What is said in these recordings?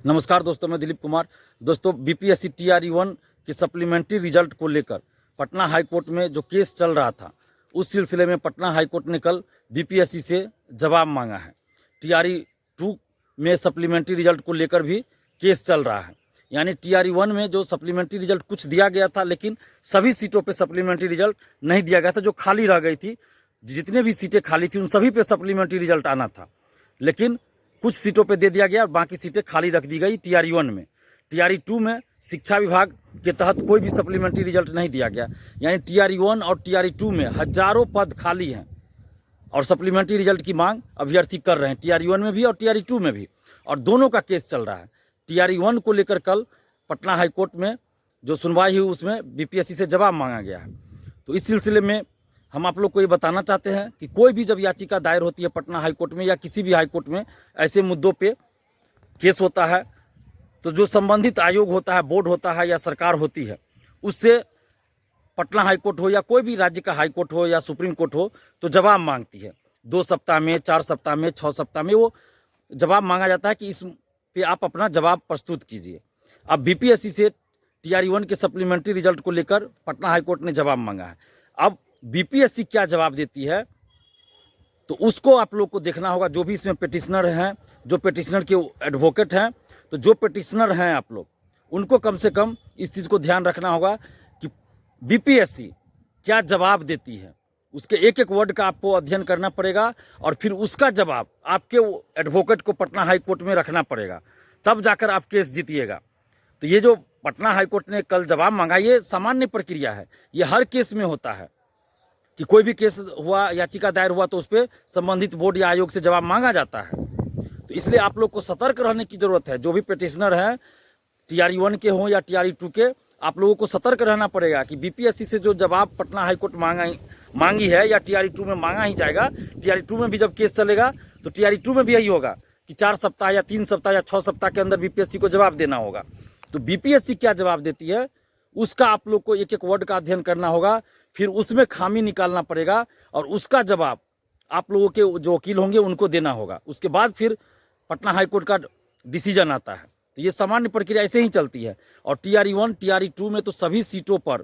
नमस्कार दोस्तों, मैं दिलीप कुमार। दोस्तों, बीपीएससी टीआरई-1 के सप्लीमेंट्री रिजल्ट को लेकर पटना हाईकोर्ट में जो केस चल रहा था, उस सिलसिले में पटना हाईकोर्ट ने कल बीपीएससी से जवाब मांगा है। टीआरई-2 में सप्लीमेंट्री रिजल्ट को लेकर भी केस चल रहा है। यानी टीआरई-1 में जो सप्लीमेंट्री रिजल्ट कुछ दिया गया था, लेकिन सभी सीटों पे सप्लीमेंट्री रिजल्ट नहीं दिया गया था। जो खाली रह गई थी, जितने भी सीटें खाली थी, उन सभी पे सप्लीमेंट्री रिजल्ट आना था, लेकिन कुछ सीटों पे दे दिया गया और बाकी सीटें खाली रख दी गई टीआरई-1 में। टीआरई-2 में शिक्षा विभाग के तहत कोई भी सप्लीमेंट्री रिजल्ट नहीं दिया गया। यानी टीआरई-1 और टीआरई-2 में हजारों पद खाली हैं और सप्लीमेंट्री रिजल्ट की मांग अभ्यर्थी कर रहे हैं, टीआरई-1 में भी और टीआरई-2 में भी, और दोनों का केस चल रहा है। टीआरई-1 को लेकर कल पटना हाईकोर्ट में जो सुनवाई हुई, उसमें बीपीएससी से जवाब मांगा गया है। तो इस सिलसिले में हम आप लोग को ये बताना चाहते हैं कि कोई भी जब याचिका दायर होती है पटना हाईकोर्ट में या किसी भी हाईकोर्ट में, ऐसे मुद्दों पे केस होता है, तो जो संबंधित आयोग होता है, बोर्ड होता है या सरकार होती है, उससे पटना हाईकोर्ट हो या कोई भी राज्य का हाईकोर्ट हो या सुप्रीम कोर्ट हो, तो जवाब मांगती है। 2 सप्ताह में, 4 सप्ताह में, 6 सप्ताह में वो जवाब मांगा जाता है कि इस पे आप अपना जवाब प्रस्तुत कीजिए। अब बीपीएससी से टीआरई-1 के सप्लीमेंट्री रिजल्ट को लेकर पटना हाईकोर्ट ने जवाब मांगा है। अब बीपीएससी क्या जवाब देती है, तो उसको आप लोग को देखना होगा। जो भी इसमें पिटिशनर हैं, जो पिटिशनर के एडवोकेट हैं, तो जो पिटिशनर हैं आप लोग, उनको कम से कम इस चीज़ को ध्यान रखना होगा कि बीपीएससी क्या जवाब देती है। उसके एक एक वर्ड का आपको अध्ययन करना पड़ेगा और फिर उसका जवाब आपके एडवोकेट को पटना हाईकोर्ट में रखना पड़ेगा, तब जाकर आप केस जीतिएगा। तो ये जो पटना हाईकोर्ट ने कल जवाब मांगा, ये सामान्य प्रक्रिया है, ये हर केस में होता है कि कोई भी केस हुआ, याचिका दायर हुआ, तो उस पर संबंधित बोर्ड या आयोग से जवाब मांगा जाता है। तो इसलिए आप लोग को सतर्क रहने की जरूरत है। जो भी पिटिशनर हैं, टीआरई-1 के हों या टीआरई-2 के, आप लोगों को सतर्क रहना पड़ेगा कि बीपीएससी से जो जवाब पटना हाईकोर्ट मांगी है या टीआरई-2 में मांगा ही जाएगा। टीआरई-2 में भी जब केस चलेगा तो टीआरई-2 में भी यही होगा कि 4 सप्ताह या 3 सप्ताह या 6 सप्ताह के अंदर बीपीएससी को जवाब देना होगा। तो बीपीएससी क्या जवाब देती है, उसका आप लोग को एक एक वर्ड का अध्ययन करना होगा, फिर उसमें खामी निकालना पड़ेगा और उसका जवाब आप लोगों के जो वकील होंगे उनको देना होगा। उसके बाद फिर पटना हाईकोर्ट का डिसीजन आता है। तो ये सामान्य प्रक्रिया ऐसे ही चलती है। और टीआरई-1 टीआरई-2 में तो सभी सीटों पर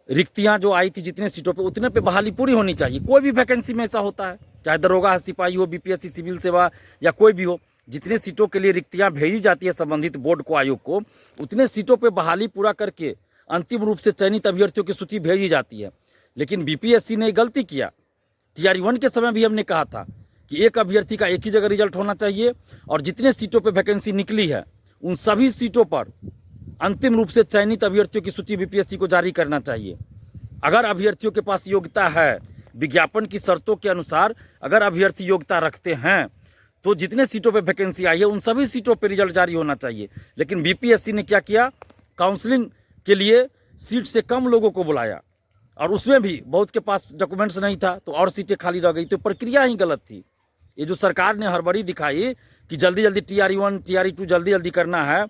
रिक्तियां जो आई थी, जितने सीटों पे, उतने पे बहाली पूरी होनी चाहिए। कोई भी वैकेंसी में ऐसा होता है, चाहे दरोगा, सिपाही हो, बीपीएससी सिविल सेवा या कोई भी हो, जितने सीटों के लिए रिक्तियां भेजी जाती है संबंधित बोर्ड को, आयोग को, उतने सीटों पे बहाली पूरा करके अंतिम रूप से चयनित अभ्यर्थियों की सूची भेजी जाती है। लेकिन बीपीएससी ने गलती किया। टीआरई-1 के समय भी हमने कहा था कि एक अभ्यर्थी का एक ही जगह रिजल्ट होना चाहिए और जितने सीटों पे वैकेंसी निकली है, उन सभी सीटों पर अंतिम रूप से चयनित अभ्यर्थियों की सूची बीपीएससी को जारी करना चाहिए। अगर अभ्यर्थियों के पास योग्यता है, विज्ञापन की शर्तों के अनुसार अगर अभ्यर्थी योग्यता रखते हैं, तो जितने सीटों पे वैकेंसी आई है, उन सभी सीटों पे रिजल्ट जारी होना चाहिए। लेकिन बीपीएससी ने क्या किया, काउंसलिंग के लिए सीट से कम लोगों को बुलाया और उसमें भी बहुत के पास डॉक्यूमेंट्स नहीं था, तो और सीटें खाली रह गई। तो प्रक्रिया ही गलत थी। ये जो सरकार ने हड़बड़ी दिखाई कि जल्दी जल्दी टीआरई-1 टीआरई-2 जल्दी जल्दी करना है,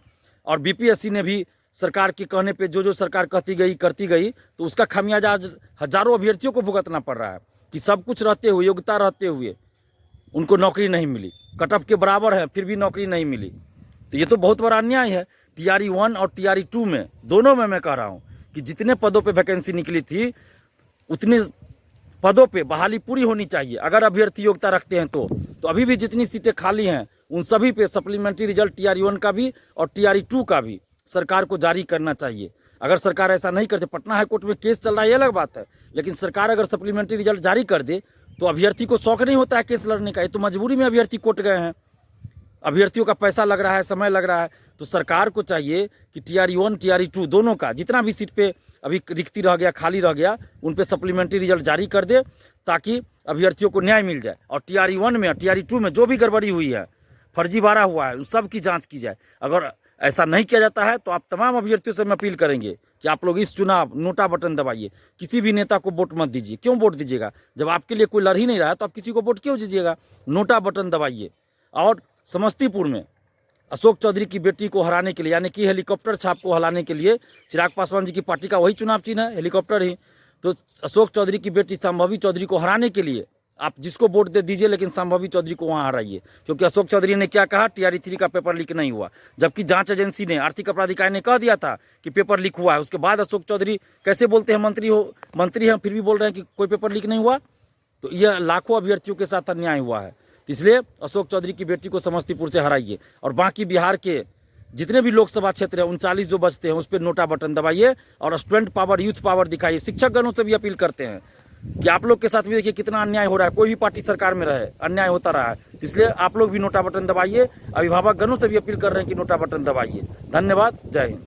और बीपीएससी ने भी सरकार के कहने पे जो सरकार करती गई, तो उसका खामियाजा आज हजारों अभ्यर्थियों को भुगतना पड़ रहा है कि सब कुछ रहते हुए, योग्यता रहते हुए उनको नौकरी नहीं मिली। कट ऑफ के बराबर है, फिर भी नौकरी नहीं मिली। तो ये तो बहुत बड़ा अन्याय है। टीआरई-1 और टीआरई-2 में, दोनों में मैं कह रहा हूँ कि जितने पदों पे वैकेंसी निकली थी, उतने पदों पे बहाली पूरी होनी चाहिए अगर अभ्यर्थी योग्यता रखते हैं। तो अभी भी जितनी सीटें खाली हैं, उन सभी पे सप्लीमेंट्री रिजल्ट टीआरई-1 का भी और टीआरई-2 का भी सरकार को जारी करना चाहिए। अगर सरकार ऐसा नहीं करते, पटना हाईकोर्ट में केस चल रहा है, ये अलग बात है, लेकिन सरकार अगर सप्लीमेंट्री रिजल्ट जारी कर दे तो अभ्यर्थी को शौक नहीं होता है केस लड़ने का। ये तो मजबूरी में अभ्यर्थी कोर्ट गए हैं, अभ्यर्थियों का पैसा लग रहा है, समय लग रहा है। तो सरकार को चाहिए कि टीआरई-1 टीआरई-2 दोनों का, जितना भी सीट पे अभी रिक्ति रह गया, खाली रह गया, उन पे सप्लीमेंट्री रिजल्ट जारी कर दे, ताकि अभ्यर्थियों को न्याय मिल जाए। और टीआरई-1 में और टीआरई-2 में जो भी गड़बड़ी हुई है, फर्जीवाड़ा हुआ है, उस सब की जाँच की जाए। अगर ऐसा नहीं किया जाता है तो आप तमाम अभ्यर्थियों से हम अपील करेंगे कि आप लोग इस चुनाव नोटा बटन दबाइए, किसी भी नेता को वोट मत दीजिए। क्यों वोट दीजिएगा? जब आपके लिए कोई लड़ ही नहीं रहा है तो आप किसी को वोट क्यों दीजिएगा? नोटा बटन दबाइए। और समस्तीपुर में अशोक चौधरी की बेटी को हराने के लिए, यानी कि हेलीकॉप्टर छाप को हराने के लिए, चिराग पासवान जी की पार्टी का वही चुनाव चिन्ह है, हेलीकॉप्टर ही। तो अशोक चौधरी की बेटी संभवी चौधरी को हराने के लिए आप जिसको वोट दे दीजिए, लेकिन संभवी चौधरी को वहाँ हराइए, क्योंकि अशोक चौधरी ने क्या कहा, टीआरई 3 का पेपर लीक नहीं हुआ, जबकि जांच एजेंसी ने, आर्थिक अपराध इकाई ने कह दिया था कि पेपर लीक हुआ है। उसके बाद अशोक चौधरी कैसे बोलते हैं, मंत्री हैं फिर भी बोल रहे हैं कि कोई पेपर लीक नहीं हुआ। तो यह लाखों अभ्यर्थियों के साथ अन्याय हुआ है। इसलिए अशोक चौधरी की बेटी को समस्तीपुर से हराइए, और बाकी बिहार के जितने भी लोकसभा क्षेत्र हैं 39 जो बचते हैं उस पर नोटा बटन दबाइए और स्टूडेंट पावर, यूथ पावर दिखाइए। शिक्षक गणों से भी अपील करते हैं कि आप लोग के साथ भी देखिए कितना अन्याय हो रहा है, कोई भी पार्टी सरकार में रहे अन्याय होता रहा है। इसलिए आप लोग भी नोटा बटन दबाइए। अभिभावक गणों से भी अपील कर रहे हैं कि नोटा बटन दबाइए। धन्यवाद, जय हिंद।